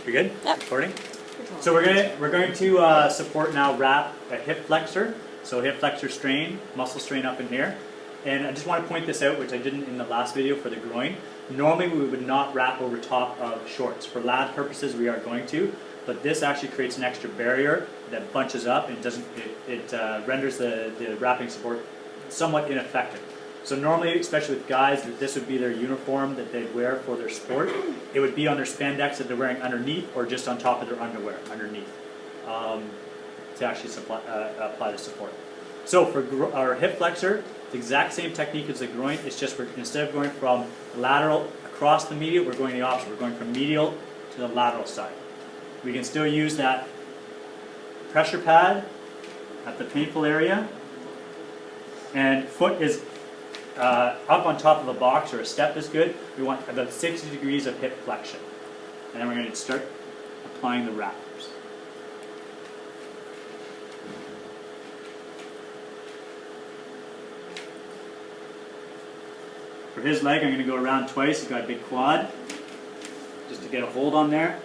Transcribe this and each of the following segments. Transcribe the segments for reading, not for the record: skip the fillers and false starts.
We good? Yep. Recording? So we're going to support now wrap a hip flexor. So hip flexor strain, muscle strain up in here. And I just want to point this out, which I didn't in the last video for the groin. Normally we would not wrap over top of shorts. For lab purposes we are going to, but this actually creates an extra barrier that bunches up and renders the wrapping support somewhat ineffective. So normally, especially with guys, this would be their uniform that they'd wear for their sport. It would be on their spandex that they're wearing underneath or just on top of their underwear underneath to actually apply the support. So for our hip flexor, the exact same technique as the groin. It's just instead of going from lateral across the medial, we're going the opposite. We're going from medial to the lateral side. We can still use that pressure pad at the painful area, and foot is up on top of a box or a step is good. We want about 60 degrees of hip flexion. And then we're going to start applying the wrappers. For his leg, I'm going to go around twice. He's got a big quad, just to get a hold on there.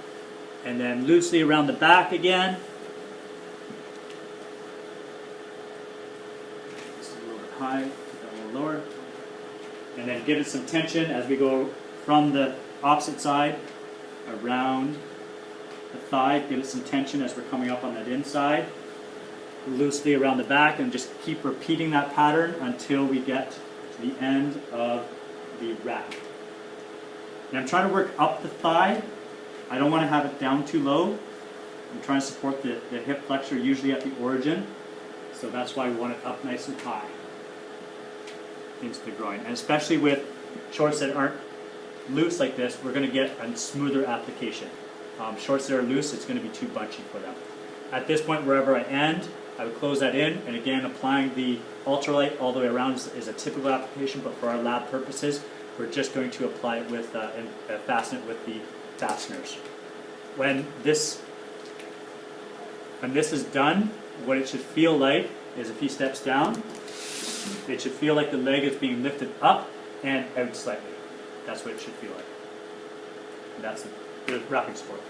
And then loosely around the back again. Just a little bit high, a little lower. And then give it some tension as we go from the opposite side around the thigh. Give it some tension as we're coming up on that inside. Loosely around the back, and just keep repeating that pattern until we get to the end of the wrap. And I'm trying to work up the thigh. I don't want to have it down too low. I'm trying to support the hip flexor usually at the origin. So that's why we want it up nice and high into the groin. And especially with shorts that aren't loose like this, we're going to get a smoother application. Shorts that are loose, it's going to be too bunchy for them. At this point, wherever I end, I would close that in, and again, applying the ultralight all the way around is a typical application, but for our lab purposes, we're just going to apply it with and fasten it with the fasteners. When this is done, what it should feel like is if he steps down, it should feel like the leg is being lifted up and out slightly. That's what it should feel like. And that's the wrapping support.